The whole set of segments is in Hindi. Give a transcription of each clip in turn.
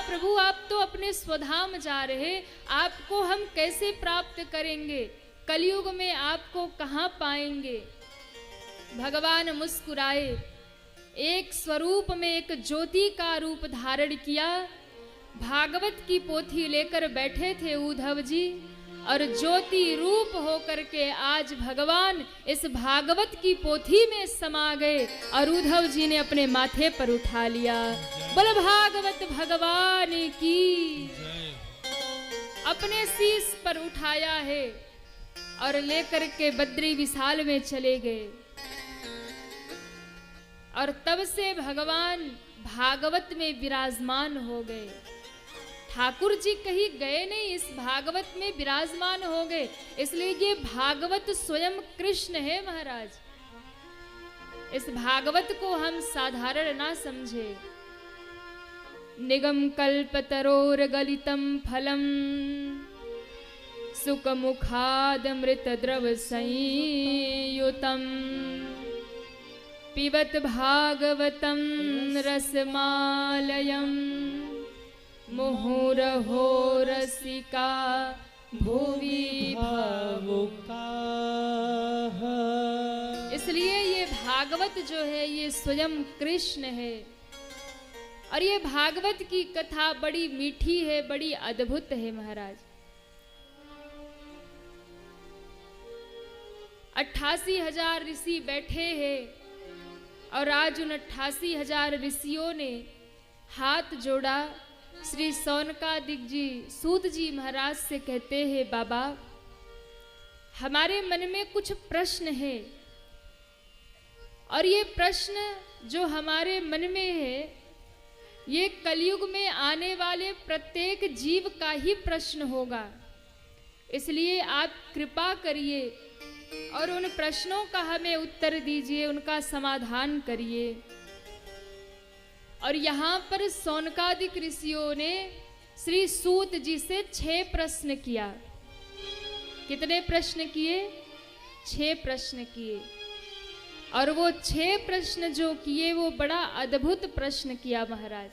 प्रभु आप तो अपने स्वधाम जा रहे, आपको हम कैसे प्राप्त करेंगे, कलयुग में आपको कहाँ पाएंगे। भगवान मुस्कुराए, एक स्वरूप में एक ज्योति का रूप धारण किया। भागवत की पोथी लेकर बैठे थे उद्धव जी, और ज्योति रूप होकर के आज भगवान इस भागवत की पोथी में समा गए और उद्धव जी ने अपने माथे पर उठा लिया। बोल भागवत भगवान की। अपने शीश पर उठाया है और लेकर के बद्री विशाल में चले गए। और तब से भगवान भागवत में विराजमान हो गए। ठाकुर जी कहीं गए नहीं, इस भागवत में विराजमान हो गए। इसलिए ये भागवत स्वयं कृष्ण है महाराज। इस भागवत को हम साधारण ना समझे। निगम कल्पतरोर गलितम फलम सुख मुखाद मृत द्रव संयुतम पिबत भागवतम रसमालयम मुहुरहो रसिका भुवि भावुका। इसलिए ये भागवत जो है ये स्वयं कृष्ण है। और ये भागवत की कथा बड़ी मीठी है, बड़ी अद्भुत है महाराज। 88,000 ऋषि बैठे हैं और आज उन 88,000 ऋषियों ने हाथ जोड़ा। श्री सौनकादिक जी सूत जी महाराज से कहते हैं, बाबा हमारे मन में कुछ प्रश्न है, और ये प्रश्न जो हमारे मन में है ये कलयुग में आने वाले प्रत्येक जीव का ही प्रश्न होगा। इसलिए आप कृपा करिए और उन प्रश्नों का हमें उत्तर दीजिए, उनका समाधान करिए। और यहाँ पर सौनकादिक ऋषियों ने श्री सूत जी से 6 प्रश्न किया। कितने प्रश्न किए? 6 प्रश्न किए। और वो 6 प्रश्न जो किए वो बड़ा अद्भुत प्रश्न किया महाराज।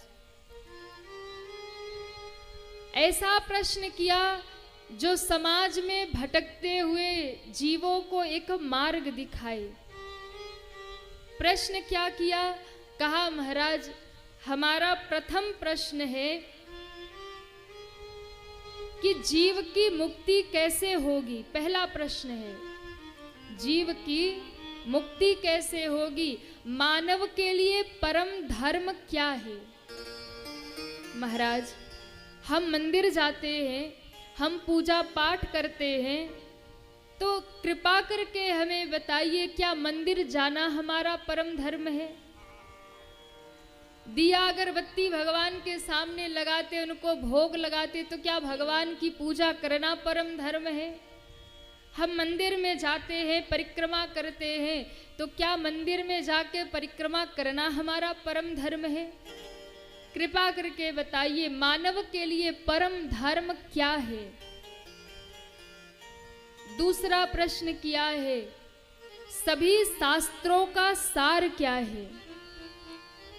ऐसा प्रश्न किया जो समाज में भटकते हुए जीवों को एक मार्ग दिखाए। प्रश्न क्या किया? कहा महाराज हमारा प्रथम प्रश्न है कि जीव की मुक्ति कैसे होगी। पहला प्रश्न है जीव की मुक्ति कैसे होगी, मानव के लिए परम धर्म क्या है। महाराज हम मंदिर जाते हैं, हम पूजा पाठ करते हैं, तो कृपा करके हमें बताइए क्या मंदिर जाना हमारा परम धर्म है? दिया अगरबत्ती भगवान के सामने लगाते, उनको भोग लगाते, तो क्या भगवान की पूजा करना परम धर्म है? हम मंदिर में जाते हैं, परिक्रमा करते हैं, तो क्या मंदिर में जाके परिक्रमा करना हमारा परम धर्म है? कृपा करके बताइए मानव के लिए परम धर्म क्या है। दूसरा प्रश्न किया है सभी शास्त्रों का सार क्या है।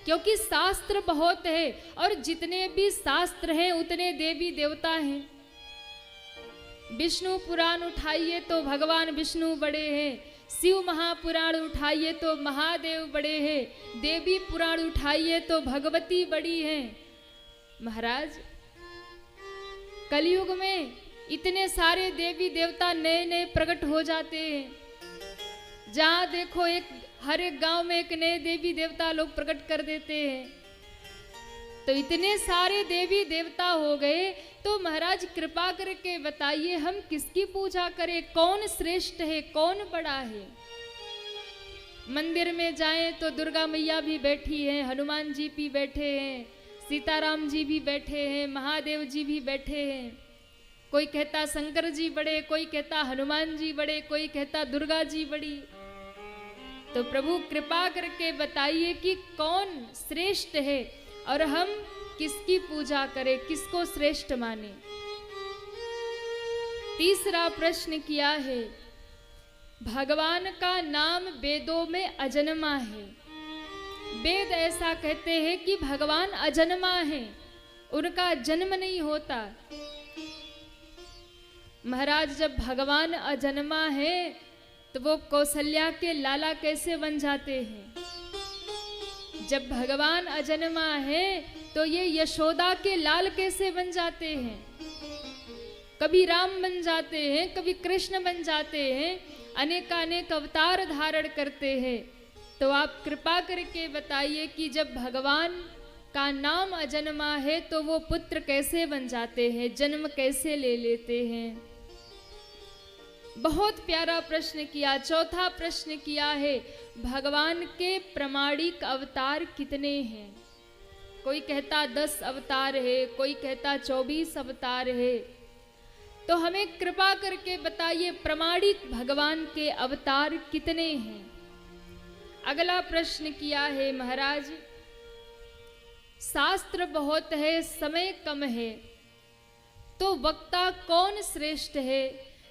क्योंकि शास्त्र बहुत है और जितने भी शास्त्र हैं उतने देवी देवता हैं। विष्णु पुराण उठाइए तो भगवान विष्णु बड़े हैं, शिव महापुराण उठाइए तो महादेव बड़े हैं, देवी पुराण उठाइए तो भगवती बड़ी हैं। महाराज कलयुग में इतने सारे देवी देवता नए नए प्रकट हो जाते हैं। जहाँ देखो हर एक गांव में एक नए देवी देवता लोग प्रकट कर देते हैं। तो इतने सारे देवी देवता हो गए, तो महाराज कृपा करके बताइए हम किसकी पूजा करें, कौन श्रेष्ठ है, कौन बड़ा है। मंदिर में जाएं तो दुर्गा मैया भी बैठी हैं, हनुमान जी भी बैठे हैं, सीताराम जी भी बैठे हैं, महादेव जी भी बैठे हैं। कोई कहता शंकर जी बड़े, कोई कहता हनुमान जी बड़े, कोई कहता दुर्गा जी बड़ी। तो प्रभु कृपा करके बताइए कि कौन श्रेष्ठ है और हम किसकी पूजा करें, किसको श्रेष्ठ माने। तीसरा प्रश्न किया है भगवान का नाम वेदों में अजन्मा है। वेद ऐसा कहते हैं कि भगवान अजन्मा है, उनका जन्म नहीं होता। महाराज जब भगवान अजन्मा है तो वो कौशल्या के लाला कैसे बन जाते हैं? जब भगवान अजन्मा है तो ये यशोदा के लाल कैसे बन जाते हैं? कभी राम बन जाते हैं, कभी कृष्ण बन जाते हैं, अनेकानेक अवतार धारण करते हैं। तो आप कृपा करके बताइए कि जब भगवान का नाम अजन्मा है तो वो पुत्र कैसे बन जाते हैं, जन्म कैसे ले लेते हैं? बहुत प्यारा प्रश्न किया। चौथा प्रश्न किया है, भगवान के प्रमाणिक अवतार कितने हैं? कोई कहता 10 अवतार है, कोई कहता 24 अवतार है। तो हमें कृपा करके बताइए प्रमाणिक भगवान के अवतार कितने हैं? अगला प्रश्न किया है महाराज, शास्त्र बहुत है, समय कम है, तो वक्ता कौन श्रेष्ठ है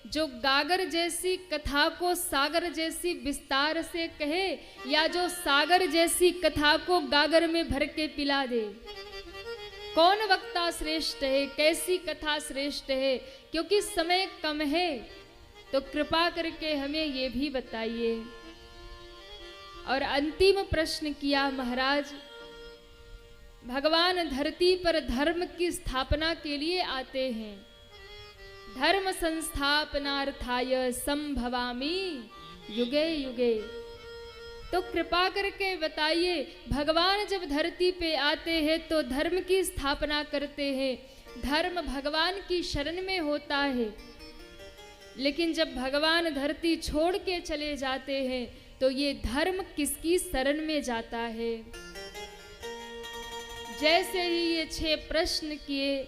जो गागर जैसी कथा को सागर जैसी विस्तार से कहे, या जो सागर जैसी कथा को गागर में भर के पिला दे? कौन वक्ता श्रेष्ठ है, कैसी कथा श्रेष्ठ है? क्योंकि समय कम है तो कृपा करके हमें ये भी बताइए। और अंतिम प्रश्न किया महाराज, भगवान धरती पर धर्म की स्थापना के लिए आते हैं। धर्म संस्थापनार्थाय संभवामि युगे युगे। तो कृपा करके बताइए, भगवान जब धरती पे आते हैं तो धर्म की स्थापना करते हैं, धर्म भगवान की शरण में होता है। लेकिन जब भगवान धरती छोड़ के चले जाते हैं तो ये धर्म किसकी शरण में जाता है? जैसे ही ये 6 प्रश्न किए,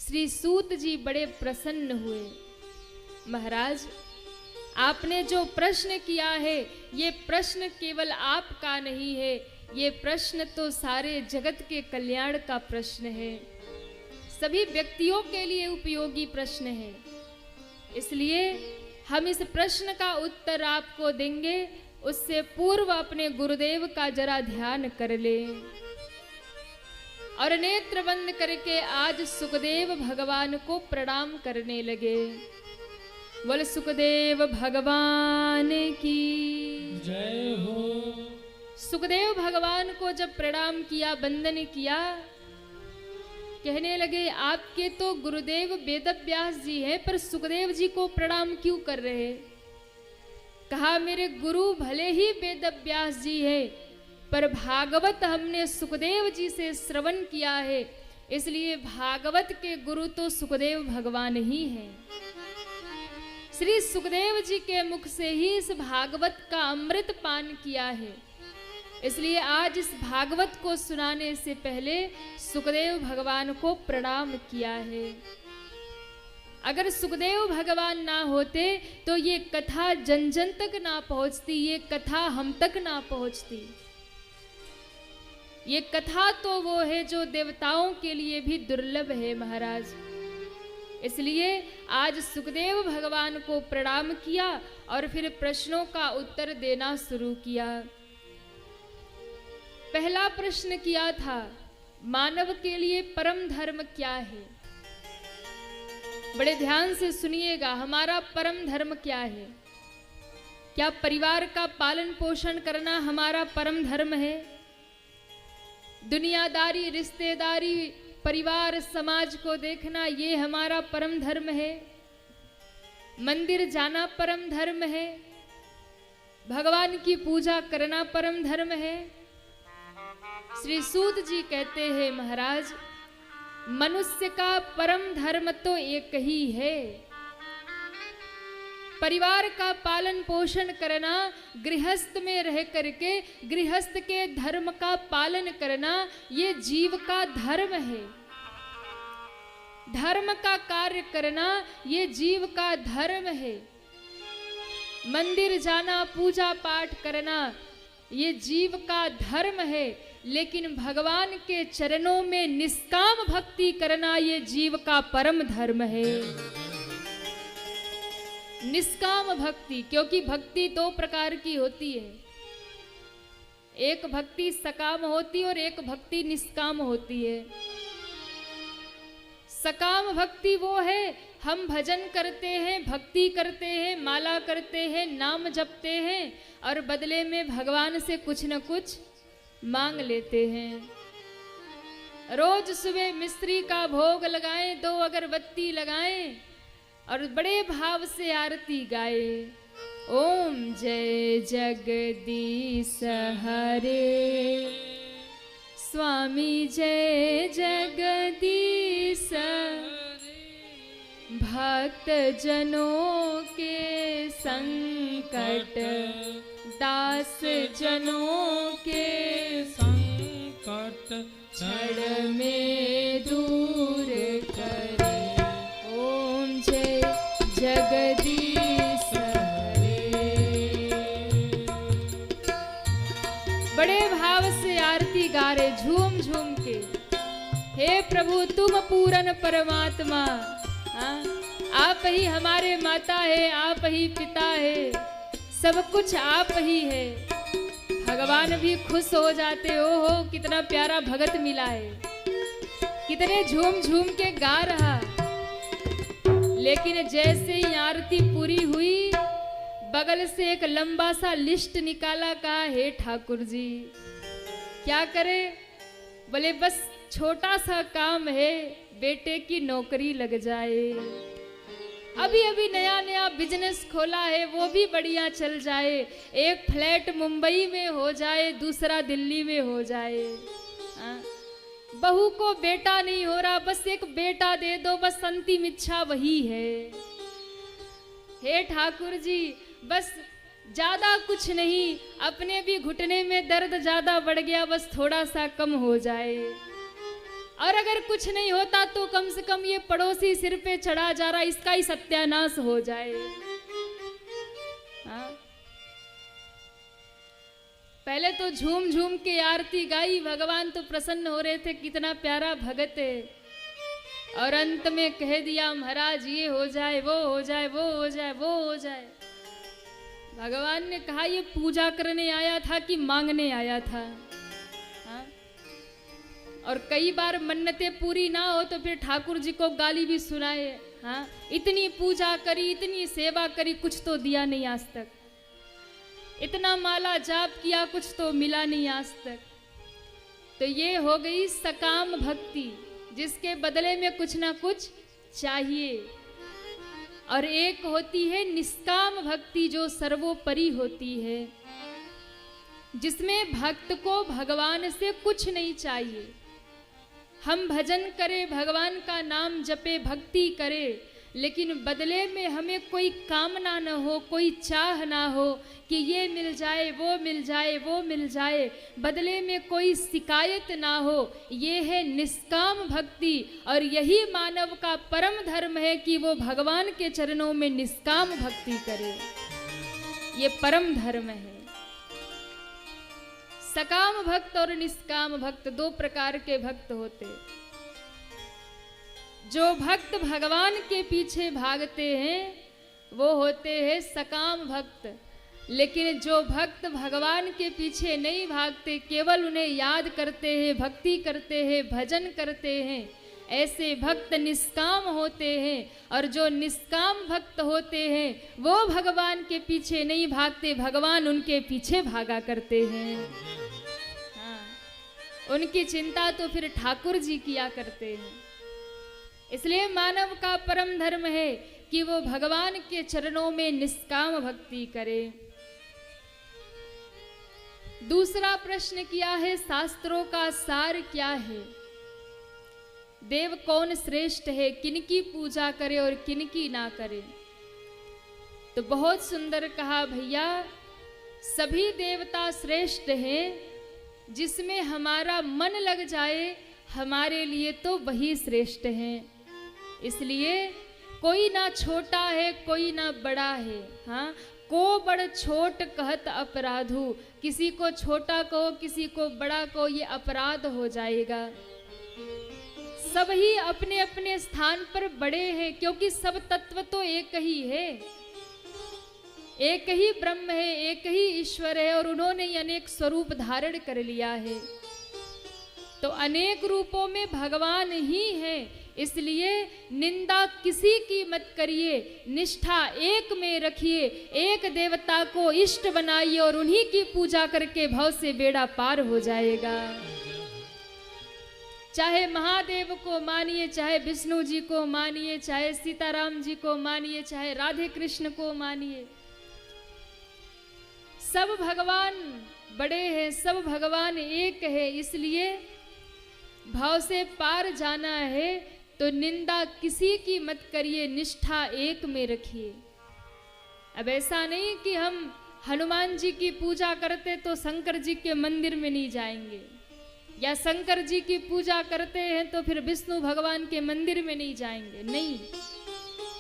श्री सूत जी बड़े प्रसन्न हुए। महाराज, आपने जो प्रश्न किया है ये प्रश्न केवल आपका नहीं है, ये प्रश्न तो सारे जगत के कल्याण का प्रश्न है, सभी व्यक्तियों के लिए उपयोगी प्रश्न है। इसलिए हम इस प्रश्न का उत्तर आपको देंगे, उससे पूर्व अपने गुरुदेव का जरा ध्यान कर ले और नेत्र बंद करके आज सुखदेव भगवान को प्रणाम करने लगे। बोल सुखदेव भगवान की जय हो। सुखदेव भगवान को जब प्रणाम किया, वंदन किया, कहने लगे आपके तो गुरुदेव वेदव्यास जी हैं, पर सुखदेव जी को प्रणाम क्यों कर रहे? कहा मेरे गुरु भले ही वेदव्यास जी है, पर भागवत हमने सुखदेव जी से श्रवण किया है, इसलिए भागवत के गुरु तो सुखदेव भगवान ही हैं। श्री सुखदेव जी के मुख से ही इस भागवत का अमृत पान किया है, इसलिए आज इस भागवत को सुनाने से पहले सुखदेव भगवान को प्रणाम किया है। अगर सुखदेव भगवान ना होते तो ये कथा जन जन तक ना पहुंचती, ये कथा हम तक ना पहुंचती। ये कथा तो वो है जो देवताओं के लिए भी दुर्लभ है महाराज। इसलिए आज सुखदेव भगवान को प्रणाम किया और फिर प्रश्नों का उत्तर देना शुरू किया। पहला प्रश्न किया था, मानव के लिए परम धर्म क्या है? बड़े ध्यान से सुनिएगा, हमारा परम धर्म क्या है? क्या परिवार का पालन पोषण करना हमारा परम धर्म है? दुनियादारी, रिश्तेदारी, परिवार, समाज को देखना ये हमारा परम धर्म है? मंदिर जाना परम धर्म है? भगवान की पूजा करना परम धर्म है? श्री सूत जी कहते हैं महाराज, मनुष्य का परम धर्म तो एक ही है। परिवार का पालन पोषण करना, गृहस्थ में रह करके गृहस्थ के धर्म का पालन करना, ये जीव का धर्म है। धर्म का कार्य करना ये जीव का धर्म है। मंदिर जाना, पूजा पाठ करना ये जीव का धर्म है, लेकिन भगवान के चरणों में निष्काम भक्ति करना ये जीव का परम धर्म है। निष्काम भक्ति, क्योंकि भक्ति 2 प्रकार की होती है, एक भक्ति सकाम होती है और एक भक्ति निष्काम होती है। सकाम भक्ति वो है, हम भजन करते हैं, भक्ति करते हैं, माला करते हैं, नाम जपते हैं और बदले में भगवान से कुछ न कुछ मांग लेते हैं। रोज सुबह मिस्त्री का भोग लगाएं, 2 अगरबत्ती लगाएं और बड़े भाव से आरती गाए। ओम जय जगदीश हरे, स्वामी जय जगदीश, भक्त जनों के संकट, दास जनों के संकट क्षण में दूर करे। ओम जय जगदीश हरे। बड़े भाव से आरती गा रहे झूम झूम के। हे प्रभु तुम पूरन परमात्मा, हाँ, आप ही हमारे माता है, आप ही पिता है, सब कुछ आप ही है। भगवान भी खुश हो जाते। हो कितना प्यारा भगत मिला है, कितने झूम झूम के गा रहा। लेकिन जैसे ही आरती पूरी हुई, बगल से एक लंबा सा लिस्ट निकाला। कहा हे ठाकुर जी क्या करे? बोले बस छोटा सा काम है, बेटे की नौकरी लग जाए। अभी अभी नया नया बिजनेस खोला है, वो भी बढ़िया चल जाए। एक फ्लैट मुंबई में हो जाए, दूसरा दिल्ली में हो जाए। बहू को बेटा नहीं हो रहा, बस एक बेटा दे दो, बस अंतिम इच्छा वही है। हे ठाकुर जी बस ज्यादा कुछ नहीं, अपने भी घुटने में दर्द ज्यादा बढ़ गया, बस थोड़ा सा कम हो जाए। और अगर कुछ नहीं होता तो कम से कम ये पड़ोसी सिर पे चढ़ा जा रहा, इसका ही सत्यानाश हो जाए। हाँ? पहले तो झूम झूम के आरती गाई, भगवान तो प्रसन्न हो रहे थे, कितना प्यारा भगत है। और अंत में कह दिया महाराज ये हो जाए, वो हो जाए, वो हो जाए, वो हो जाए। भगवान ने कहा ये पूजा करने आया था कि मांगने आया था? हाँ? और कई बार मन्नतें पूरी ना हो तो फिर ठाकुर जी को गाली भी सुनाए। हाँ, इतनी पूजा करी, इतनी सेवा करी, कुछ तो दिया नहीं आज तक। इतना माला जाप किया, कुछ तो मिला नहीं आज तक। तो ये हो गई सकाम भक्ति, जिसके बदले में कुछ ना कुछ चाहिए। और एक होती है निष्काम भक्ति, जो सर्वोपरि होती है, जिसमें भक्त को भगवान से कुछ नहीं चाहिए। हम भजन करें, भगवान का नाम जपे, भक्ति करें, लेकिन बदले में हमें कोई कामना न हो, कोई चाह ना हो कि ये मिल जाए, वो मिल जाए, वो मिल जाए। बदले में कोई शिकायत ना हो। ये है निष्काम भक्ति। और यही मानव का परम धर्म है कि वो भगवान के चरणों में निष्काम भक्ति करे। ये परम धर्म है। सकाम भक्त और निष्काम भक्त 2 प्रकार के भक्त होते। जो भक्त भगवान के पीछे भागते हैं वो होते हैं सकाम भक्त। लेकिन जो भक्त भगवान के पीछे नहीं भागते, केवल उन्हें याद करते हैं, भक्ति करते हैं, भजन करते हैं, ऐसे भक्त निष्काम होते हैं। और जो निष्काम भक्त होते हैं वो भगवान के पीछे नहीं भागते, भगवान उनके पीछे भागा करते हैं। हाँ, उनकी चिंता तो फिर ठाकुर जी किया करते हैं। इसलिए मानव का परम धर्म है कि वो भगवान के चरणों में निष्काम भक्ति करे। दूसरा प्रश्न किया है, शास्त्रों का सार क्या है? देव कौन श्रेष्ठ है, किनकी पूजा करे और किनकी ना करे? तो बहुत सुंदर कहा भैया, सभी देवता श्रेष्ठ हैं, जिसमें हमारा मन लग जाए हमारे लिए तो वही श्रेष्ठ हैं। इसलिए कोई ना छोटा है, कोई ना बड़ा है। हाँ, को बड़ छोट कहत अपराधु, किसी को छोटा कहो, किसी को बड़ा कहो, ये अपराध हो जाएगा। सब ही अपने अपने स्थान पर बड़े हैं, क्योंकि सब तत्व तो एक ही है, एक ही ब्रह्म है, एक ही ईश्वर है, और उन्होंने ही अनेक स्वरूप धारण कर लिया है। तो अनेक रूपों में भगवान ही है, इसलिए निंदा किसी की मत करिए, निष्ठा एक में रखिए, एक देवता को इष्ट बनाइए और उन्हीं की पूजा करके भव से बेड़ा पार हो जाएगा। चाहे महादेव को मानिए, चाहे विष्णु जी को मानिए, चाहे सीताराम जी को मानिए, चाहे राधे कृष्ण को मानिए, सब भगवान बड़े हैं, सब भगवान एक है। इसलिए भाव से पार जाना है तो निंदा किसी की मत करिए, निष्ठा एक में रखिए। अब ऐसा नहीं कि हम हनुमान जी की पूजा करते तो शंकर जी के मंदिर में नहीं जाएंगे, या शंकर जी की पूजा करते हैं तो फिर विष्णु भगवान के मंदिर में नहीं जाएंगे। नहीं,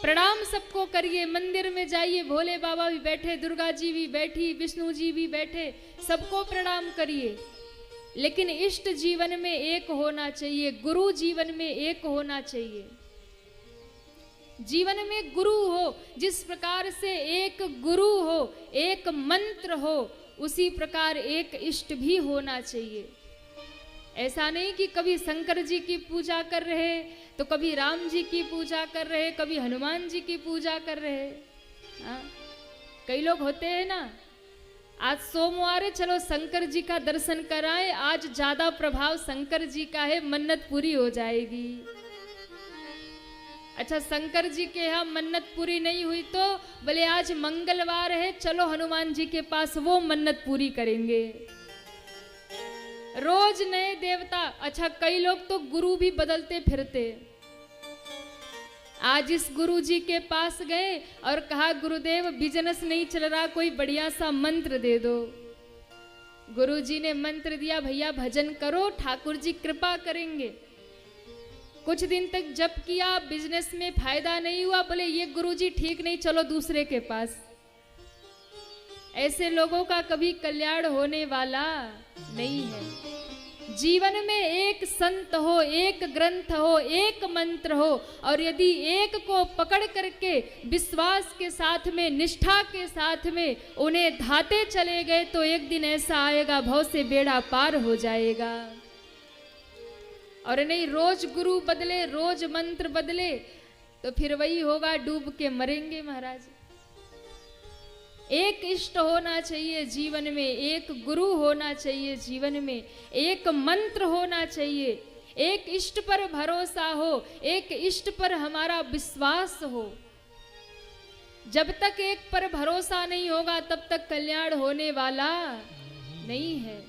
प्रणाम सबको करिए, मंदिर में जाइए, भोले बाबा भी बैठे, दुर्गा जी भी बैठी, विष्णु जी भी बैठे, सबको प्रणाम करिए। लेकिन इष्ट जीवन में एक होना चाहिए, गुरु जीवन में एक होना चाहिए। जीवन में गुरु हो, जिस प्रकार से एक गुरु हो, एक मंत्र हो, उसी प्रकार एक इष्ट भी होना चाहिए। ऐसा नहीं कि कभी शंकर जी की पूजा कर रहे तो कभी राम जी की पूजा कर रहे, कभी हनुमान जी की पूजा कर रहे। हाँ, कई लोग होते हैं ना, आज सोमवार है, चलो शंकर जी का दर्शन कराएं, आज ज्यादा प्रभाव शंकर जी का है, मन्नत पूरी हो जाएगी। अच्छा, शंकर जी के यहाँ मन्नत पूरी नहीं हुई तो बोले आज मंगलवार है, चलो हनुमान जी के पास, वो मन्नत पूरी करेंगे। रोज नए देवता। अच्छा, कई लोग तो गुरु भी बदलते फिरते। आज इस गुरु जी के पास गए और कहा गुरुदेव बिजनेस नहीं चल रहा, कोई बढ़िया सा मंत्र दे दो। गुरु जी ने मंत्र दिया, भैया भजन करो, ठाकुर जी कृपा करेंगे। कुछ दिन तक जप किया, बिजनेस में फायदा नहीं हुआ, बोले ये गुरु जी ठीक नहीं, चलो दूसरे के पास। ऐसे लोगों का कभी कल्याण होने वाला नहीं है। जीवन में एक संत हो, एक ग्रंथ हो, एक मंत्र हो, और यदि एक को पकड़ करके विश्वास के साथ में, निष्ठा के साथ में उन्हें धाते चले गए तो एक दिन ऐसा आएगा, भव से बेड़ा पार हो जाएगा। और नहीं रोज गुरु बदले, रोज मंत्र बदले तो फिर वही होगा, डूब के मरेंगे महाराज। एक इष्ट होना चाहिए जीवन में, एक गुरु होना चाहिए जीवन में, एक मंत्र होना चाहिए, एक इष्ट पर भरोसा हो, एक इष्ट पर हमारा विश्वास हो। जब तक एक पर भरोसा नहीं होगा तब तक कल्याण होने वाला नहीं है।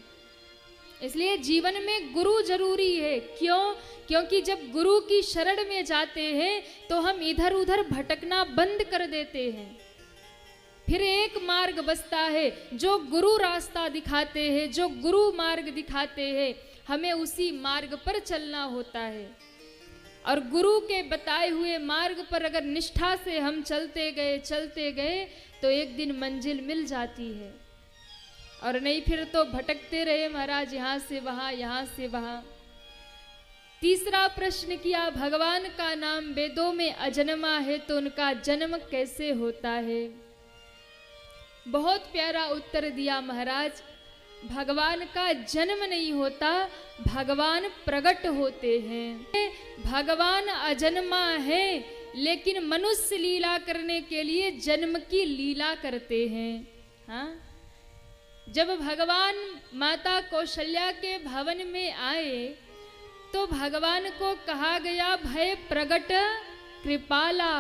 इसलिए जीवन में गुरु जरूरी है। क्यों? क्योंकि जब गुरु की शरण में जाते हैं तो हम इधर उधर भटकना बंद कर देते हैं। फिर एक मार्ग बचता है, जो गुरु रास्ता दिखाते हैं, जो गुरु मार्ग दिखाते हैं, हमें उसी मार्ग पर चलना होता है। और गुरु के बताए हुए मार्ग पर अगर निष्ठा से हम चलते गए तो एक दिन मंजिल मिल जाती है। और नहीं फिर तो भटकते रहे महाराज, यहाँ से वहाँ, यहाँ से वहाँ। तीसरा प्रश्न किया, भगवान का नाम वेदों में अजन्मा है तो उनका जन्म कैसे होता है? बहुत प्यारा उत्तर दिया महाराज। भगवान का जन्म नहीं होता, भगवान प्रकट होते हैं। भगवान अजन्मा है लेकिन मनुष्य लीला करने के लिए जन्म की लीला करते हैं। हाँ, जब भगवान माता कौशल्या के भवन में आए तो भगवान को कहा गया, भय प्रगट कृपाला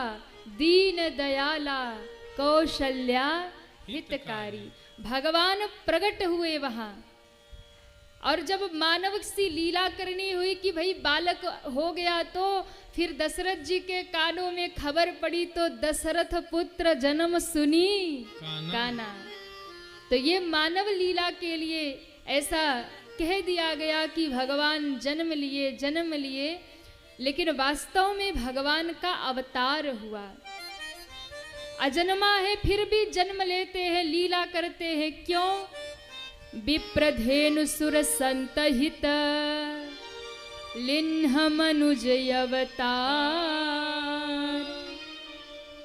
दीन दयाला कौशल्या हितकारी। भगवान प्रकट हुए वहां। और जब मानव सी लीला करनी हुई कि भाई बालक हो गया तो फिर दशरथ जी के कानों में खबर पड़ी तो दशरथ पुत्र जन्म सुनी काना। तो ये मानव लीला के लिए ऐसा कह दिया गया कि भगवान जन्म लिए, लेकिन वास्तव में भगवान का अवतार हुआ। अजन्मा है फिर भी जन्म लेते हैं, लीला करते हैं। क्यों? विप्रधेनु सुर संतहित लिन्ह मनुज अवतार।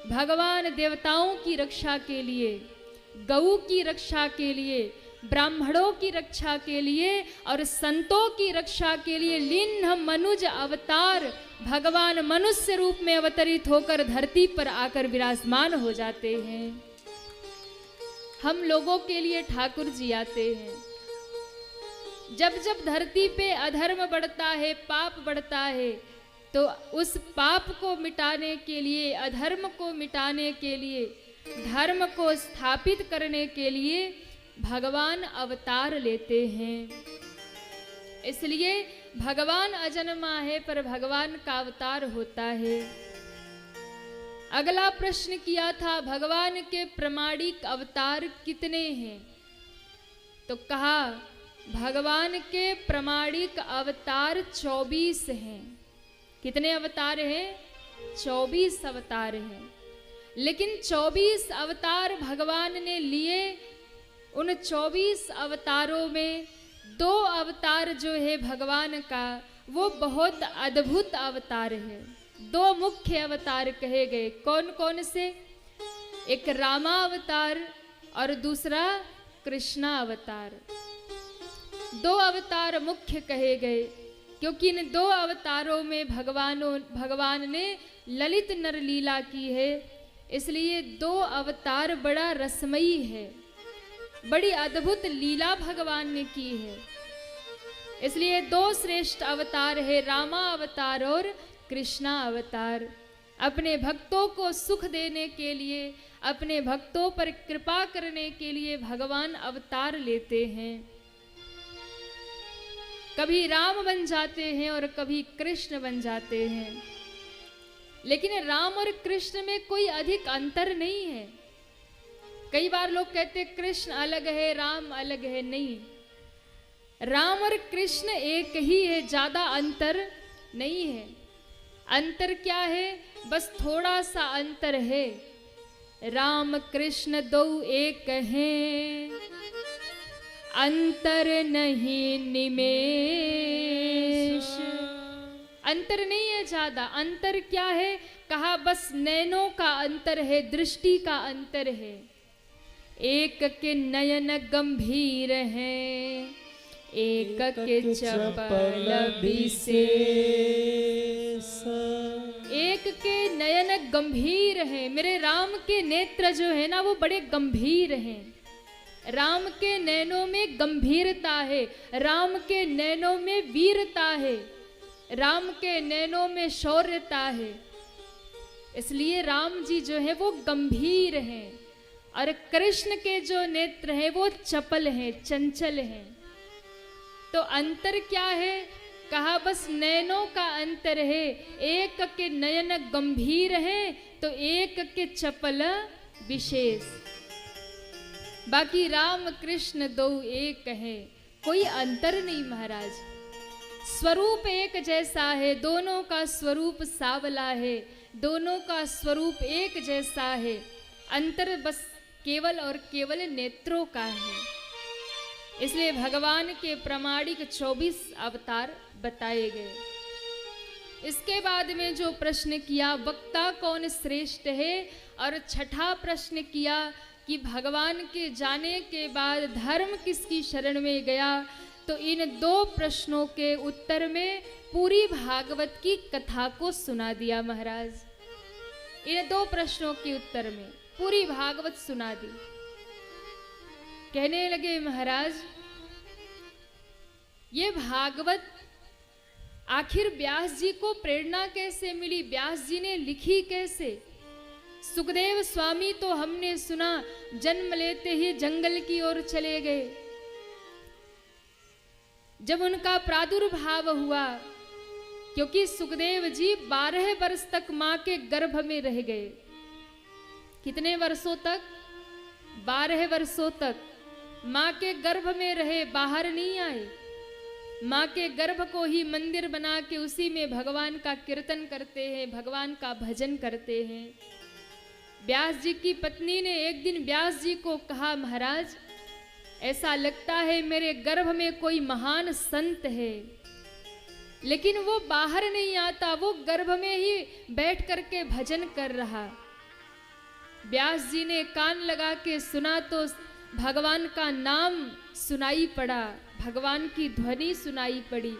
भगवान देवताओं की रक्षा के लिए, गऊ की रक्षा के लिए, ब्राह्मणों की रक्षा के लिए और संतों की रक्षा के लिए लिन्ह मनुज अवतार भगवान मनुष्य रूप में अवतरित होकर धरती पर आकर विराजमान हो जाते हैं। हम लोगों के लिए ठाकुर जी आते हैं। जब जब धरती पे अधर्म बढ़ता है, पाप बढ़ता है, तो उस पाप को मिटाने के लिए, अधर्म को मिटाने के लिए, धर्म को स्थापित करने के लिए भगवान अवतार लेते हैं। इसलिए भगवान अजन्मा है, पर भगवान का अवतार होता है। अगला प्रश्न किया था, भगवान के प्रमाणिक अवतार कितने हैं? तो कहा भगवान के प्रमाणिक अवतार 24 हैं। कितने अवतार हैं? 24 अवतार हैं। लेकिन 24 अवतार भगवान ने लिए। उन 24 अवतारों में 2 अवतार जो है भगवान का, वो बहुत अद्भुत अवतार है। 2 मुख्य अवतार कहे गए। कौन कौन से? एक रामा अवतार और दूसरा कृष्णा अवतार। 2 अवतार मुख्य कहे गए, क्योंकि इन 2 अवतारों में भगवान ने ललित नरलीला की है। इसलिए 2 अवतार बड़ा रसमयी है, बड़ी अद्भुत लीला भगवान ने की है। इसलिए 2 श्रेष्ठ अवतार है, रामा अवतार और कृष्णा अवतार। अपने भक्तों को सुख देने के लिए, अपने भक्तों पर कृपा करने के लिए भगवान अवतार लेते हैं। कभी राम बन जाते हैं और कभी कृष्ण बन जाते हैं। लेकिन राम और कृष्ण में कोई अधिक अंतर नहीं है। कई बार लोग कहते कृष्ण अलग है, राम अलग है। नहीं, राम और कृष्ण एक ही है, ज्यादा अंतर नहीं है। अंतर क्या है? बस थोड़ा सा अंतर है। राम कृष्ण 2 एक हैं, अंतर नहीं निमेष। अंतर नहीं है ज्यादा। अंतर क्या है? कहा बस नैनों का अंतर है, दृष्टि का अंतर है। एक के नयन गंभीर हैं, एक के चपल विशेष। एक के नयन गंभीर हैं। मेरे राम के नेत्र जो है ना, वो बड़े गंभीर हैं। राम के नैनों में गंभीरता है, राम के नैनों में वीरता है, राम के नैनों में शौर्यता है। इसलिए राम जी जो है वो गंभीर हैं, और कृष्ण के जो नेत्र हैं वो चपल हैं, चंचल हैं। तो अंतर क्या है? कहा बस नयनों का अंतर है। एक के नयन गंभीर हैं तो एक के चपल विशेष। बाकी राम कृष्ण 2 एक है, कोई अंतर नहीं महाराज। स्वरूप एक जैसा है, दोनों का स्वरूप सावला है, दोनों का स्वरूप एक जैसा है। अंतर बस केवल और केवल नेत्रों का है। इसलिए भगवान के प्रमाणिक 24 अवतार बताए गए। इसके बाद में जो प्रश्न किया, वक्ता कौन श्रेष्ठ है, और छठा प्रश्न किया कि भगवान के जाने के बाद धर्म किसकी शरण में गया। तो इन 2 प्रश्नों के उत्तर में पूरी भागवत की कथा को सुना दिया महाराज। इन 2 प्रश्नों के उत्तर में पूरी भागवत सुना दी। कहने लगे महाराज, ये भागवत आखिर व्यास जी को प्रेरणा कैसे मिली, व्यास जी ने लिखी कैसे? सुखदेव स्वामी तो हमने सुना जन्म लेते ही जंगल की ओर चले गए। जब उनका प्रादुर्भाव हुआ, क्योंकि सुखदेव जी 12 वर्ष तक मां के गर्भ में रह गए। कितने वर्षों तक? 12 वर्षों तक मां के गर्भ में रहे, बाहर नहीं आए। मां के गर्भ को ही मंदिर बना के उसी में भगवान का कीर्तन करते हैं, भगवान का भजन करते हैं। व्यास जी की पत्नी ने एक दिन व्यास जी को कहा, महाराज ऐसा लगता है मेरे गर्भ में कोई महान संत है, लेकिन वो बाहर नहीं आता, वो गर्भ में ही बैठ करके भजन कर रहा। व्यास जी ने कान लगा के सुना तो भगवान का नाम सुनाई पड़ा, भगवान की ध्वनि सुनाई पड़ी।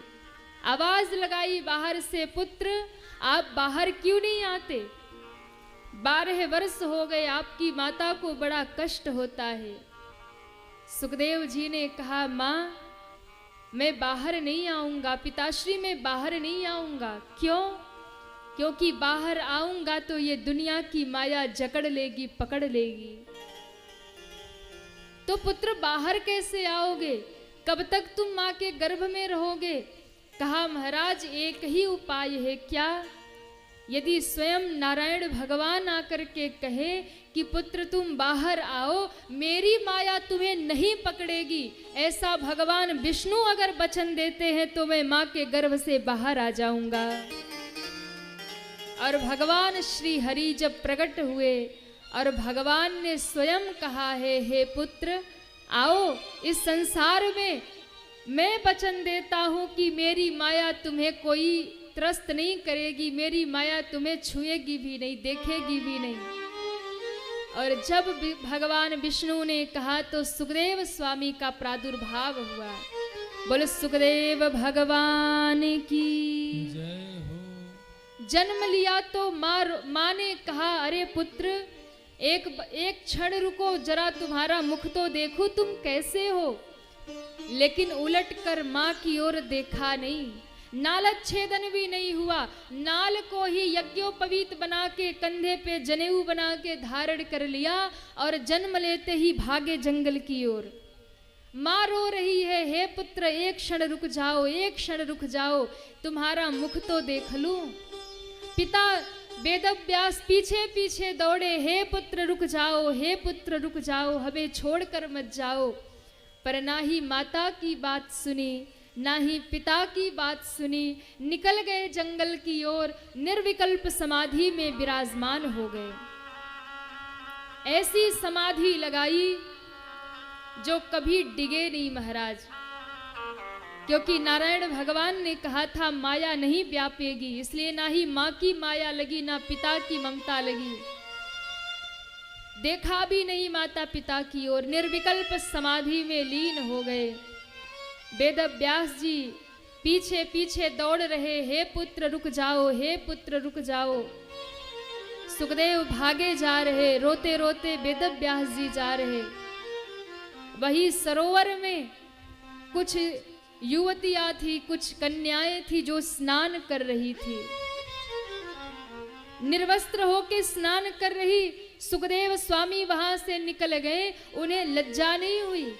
आवाज लगाई बाहर से, पुत्र आप बाहर क्यों नहीं आते? 12 वर्ष हो गए, आपकी माता को बड़ा कष्ट होता है। सुखदेव जी ने कहा, माँ मैं बाहर नहीं आऊंगा, पिताश्री मैं बाहर नहीं आऊंगा। क्यों? क्योंकि बाहर आऊंगा तो ये दुनिया की माया जकड़ लेगी, पकड़ लेगी। तो पुत्र बाहर कैसे आओगे? कब तक तुम माँ के गर्भ में रहोगे? कहा, महाराज एक ही उपाय है। क्या? यदि स्वयं नारायण भगवान आकर के कहे कि पुत्र तुम बाहर आओ, मेरी माया तुम्हें नहीं पकड़ेगी, ऐसा भगवान विष्णु अगर वचन देते हैं तो मैं माँ के गर्भ से बाहर आ जाऊंगा। और भगवान श्री हरि जब प्रकट हुए और भगवान ने स्वयं कहा है, हे पुत्र आओ, इस संसार में मैं वचन देता हूं कि मेरी माया तुम्हें कोई त्रस्त नहीं करेगी, मेरी माया तुम्हें छुएगी भी नहीं, देखेगी भी नहीं। और जब भगवान विष्णु ने कहा तो सुखदेव स्वामी का प्रादुर्भाव हुआ। बोले सुखदेव भगवान की जय हो। जन्म लिया तो माँ ने कहा, अरे पुत्र एक क्षण रुको, जरा तुम्हारा मुख तो देखूं, तुम कैसे हो। लेकिन उलट कर माँ की ओर देखा नहीं, नालच्छेदन भी नहीं हुआ। नाल को ही यज्ञोपवीत बना के कंधे पे जनेऊ बना के धारण कर लिया और जन्म लेते ही भागे जंगल की ओर। माँ रो रही है, हे पुत्र एक क्षण रुक जाओ, एक क्षण रुक जाओ, तुम्हारा मुख तो देख लूं। पिता वेदव्यास पीछे पीछे दौड़े, हे पुत्र रुक जाओ, हे पुत्र रुक जाओ, हमें छोड़कर मत जाओ। पर ना ही माता की बात सुनी, ना ही पिता की बात सुनी, निकल गए जंगल की ओर, निर्विकल्प समाधि में विराजमान हो गए। ऐसी समाधि लगाई जो कभी डिगे नहीं महाराज, क्योंकि नारायण भगवान ने कहा था माया नहीं व्यापेगी, इसलिए ना ही माँ की माया लगी, ना पिता की ममता लगी। देखा भी नहीं माता पिता की ओर, निर्विकल्प समाधि में लीन हो गए। वेदव्यास जी पीछे पीछे दौड़ रहे, हे पुत्र रुक जाओ, हे पुत्र रुक जाओ। सुखदेव भागे जा रहे, रोते रोते वेदव्यास जी जा रहे। वही सरोवर में कुछ युवतियां थी, कुछ कन्याएं थी जो स्नान कर रही थी, निर्वस्त्र होके स्नान कर रही। सुखदेव स्वामी वहां से निकल गए, उन्हें लज्जा नहीं हुई।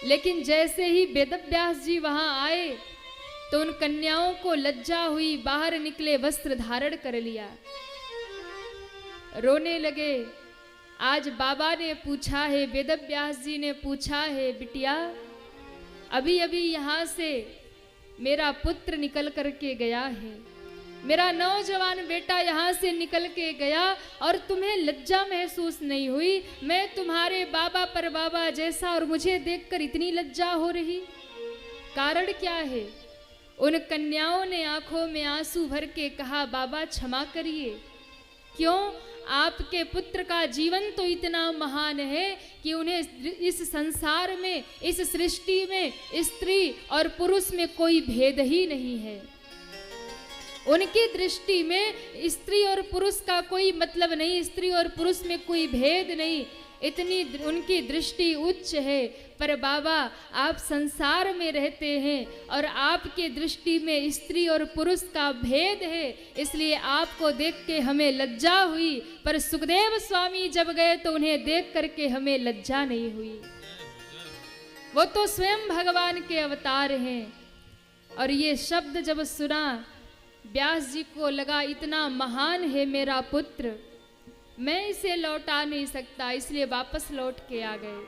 लेकिन जैसे ही वेदव्यास जी वहां आए तो उन कन्याओं को लज्जा हुई, बाहर निकले, वस्त्र धारण कर लिया, रोने लगे। आज बाबा ने पूछा है, वेदव्यास जी ने पूछा है, बिटिया अभी अभी यहाँ से मेरा पुत्र निकल करके गया है, मेरा नौजवान बेटा यहाँ से निकल के गया और तुम्हें लज्जा महसूस नहीं हुई? मैं तुम्हारे बाबा पर बाबा जैसा और मुझे देखकर इतनी लज्जा हो रही, कारण क्या है? उन कन्याओं ने आंखों में आंसू भर के कहा, बाबा क्षमा करिए। क्यों? आपके पुत्र का जीवन तो इतना महान है कि उन्हें इस संसार में, इस सृष्टि में स्त्री और पुरुष में कोई भेद ही नहीं है। उनकी दृष्टि में स्त्री और पुरुष का कोई मतलब नहीं, स्त्री और पुरुष में कोई भेद नहीं, इतनी उनकी दृष्टि उच्च है। पर बाबा आप संसार में रहते हैं और आपके दृष्टि में स्त्री और पुरुष का भेद है, इसलिए आपको देख के हमें लज्जा हुई। पर सुखदेव स्वामी जब गए तो उन्हें देख करके हमें लज्जा नहीं हुई। वो तो स्वयं भगवान के अवतार हैं। और ये शब्द जब सुना, व्यास जी को लगा इतना महान है मेरा पुत्र, मैं इसे लौटा नहीं सकता, इसलिए वापस लौट के आ गए।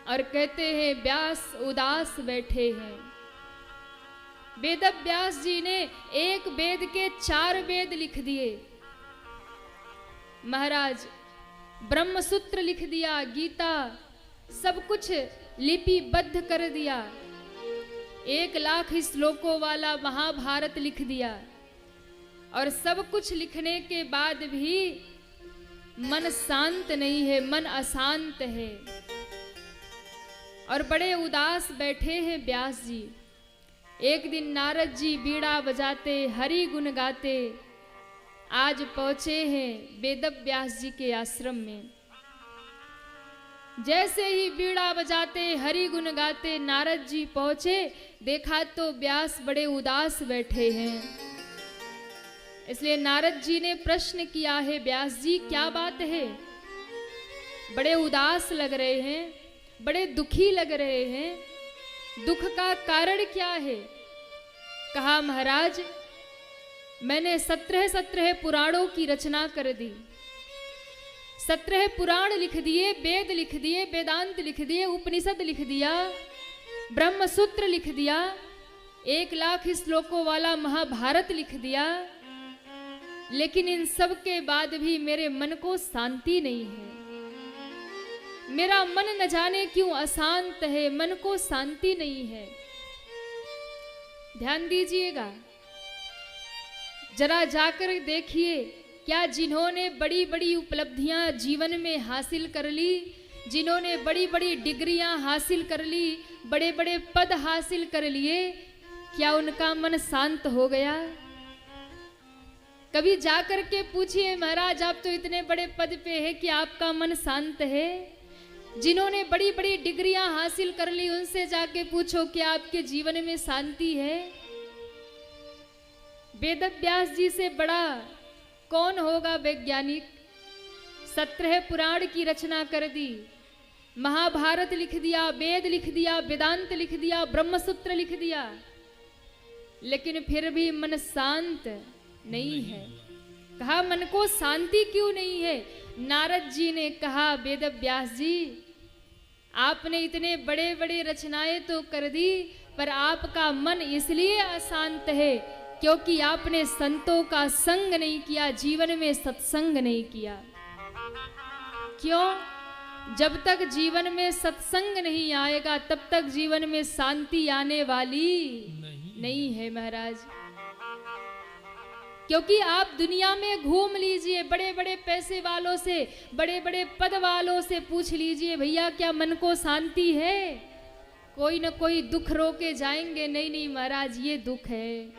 और कहते हैं व्यास उदास बैठे हैं। वेदव्यास जी ने एक वेद के 4 वेद लिख दिए महाराज, ब्रह्मसूत्र लिख दिया, गीता सब कुछ लिपिबद्ध कर दिया, 1,00,000 श्लोकों वाला महाभारत लिख दिया। और सब कुछ लिखने के बाद भी मन शांत नहीं है, मन अशांत है और बड़े उदास बैठे हैं व्यास जी। एक दिन नारद जी बीड़ा बजाते हरि गुण गाते आज पहुंचे हैं वेद व्यास जी के आश्रम में। जैसे ही बीड़ा बजाते हरि गुण गाते नारद जी पहुंचे, देखा तो व्यास बड़े उदास बैठे हैं। इसलिए नारद जी ने प्रश्न किया है, व्यास जी क्या बात है, बड़े उदास लग रहे हैं, बड़े दुखी लग रहे हैं, दुख का कारण क्या है? कहा महाराज मैंने 17 पुराणों की रचना कर दी, 17 पुराण लिख दिए, वेद लिख दिए, वेदांत लिख दिए, उपनिषद लिख दिया, ब्रह्म सूत्र लिख दिया, 1,00,000 श्लोकों वाला महाभारत लिख दिया, लेकिन इन सब के बाद भी मेरे मन को शांति नहीं है। मेरा मन न जाने क्यों अशांत है, मन को शांति नहीं है। ध्यान दीजिएगा, जरा जाकर देखिए, क्या जिन्होंने बड़ी बड़ी उपलब्धियां जीवन में हासिल कर ली, जिन्होंने बड़ी बड़ी डिग्रियां हासिल कर ली, बड़े बड़े पद हासिल कर लिए, क्या उनका मन शांत हो गया? कभी जाकर के पूछिए, महाराज आप तो इतने बड़े पद पे है कि आपका मन शांत है? जिन्होंने बड़ी बड़ी डिग्रियां हासिल कर ली उनसे जाके पूछो कि आपके जीवन में शांति है? वेद व्यास जी से बड़ा कौन होगा वैज्ञानिक? 17 पुराण की रचना कर दी, महाभारत लिख दिया, वेद लिख दिया, वेदांत लिख दिया, ब्रह्मसूत्र लिख दिया, लेकिन फिर भी मन शांत नहीं है। कहा मन को शांति क्यों नहीं है? नारद जी ने कहा वेद व्यास जी आपने इतने बड़े बड़े रचनाएं तो कर दी, पर आपका मन इसलिए अशांत है क्योंकि आपने संतों का संग नहीं किया, जीवन में सत्संग नहीं किया। क्यों? जब तक जीवन में सत्संग नहीं आएगा तब तक जीवन में शांति आने वाली नहीं है महाराज। क्योंकि आप दुनिया में घूम लीजिए, बड़े बड़े पैसे वालों से, बड़े बड़े पद वालों से पूछ लीजिए, भैया क्या मन को शांति है? कोई न कोई दुख रोके जाएंगे, नहीं नहीं महाराज ये दुख है।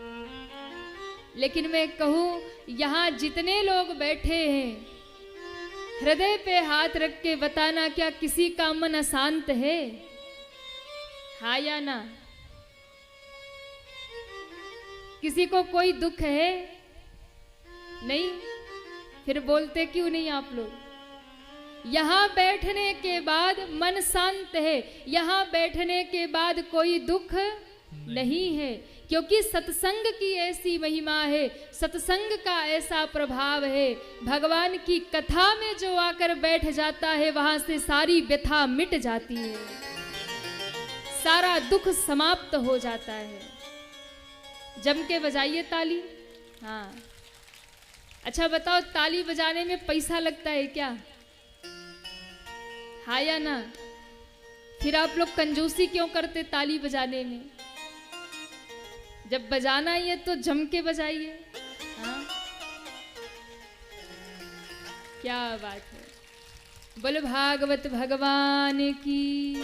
लेकिन मैं कहूं, यहां जितने लोग बैठे हैं, हृदय पे हाथ रख के बताना, क्या किसी का मन अशांत है? हाँ या ना? किसी को कोई दुख है? नहीं? फिर बोलते क्यों नहीं आप लोग? यहां बैठने के बाद मन शांत है, यहां बैठने के बाद कोई दुख नहीं है, क्योंकि सत्संग की ऐसी महिमा है, सत्संग का ऐसा प्रभाव है। भगवान की कथा में जो आकर बैठ जाता है वहां से सारी व्यथा मिट जाती है, सारा दुख समाप्त हो जाता है। जम के बजाइए ताली। हाँ अच्छा बताओ, ताली बजाने में पैसा लगता है क्या? हाँ या ना? फिर आप लोग कंजूसी क्यों करते ताली बजाने में? जब बजाना ही है तो जम के बजाइए। हाँ क्या बात है। बोल भागवत भगवान की।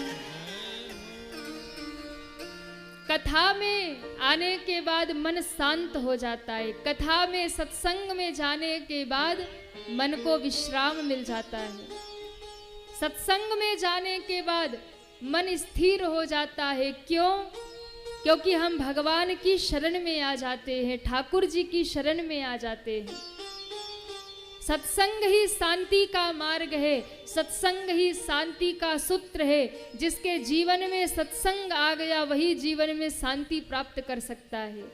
कथा में आने के बाद मन शांत हो जाता है, कथा में सत्संग में जाने के बाद मन को विश्राम मिल जाता है, सत्संग में जाने के बाद मन स्थिर हो जाता है। क्यों? क्योंकि हम भगवान की शरण में आ जाते हैं, ठाकुर जी की शरण में आ जाते हैं। सत्संग ही शांति का मार्ग है, सत्संग ही शांति का सूत्र है। जिसके जीवन में सत्संग आ गया वही जीवन में शांति प्राप्त कर सकता है।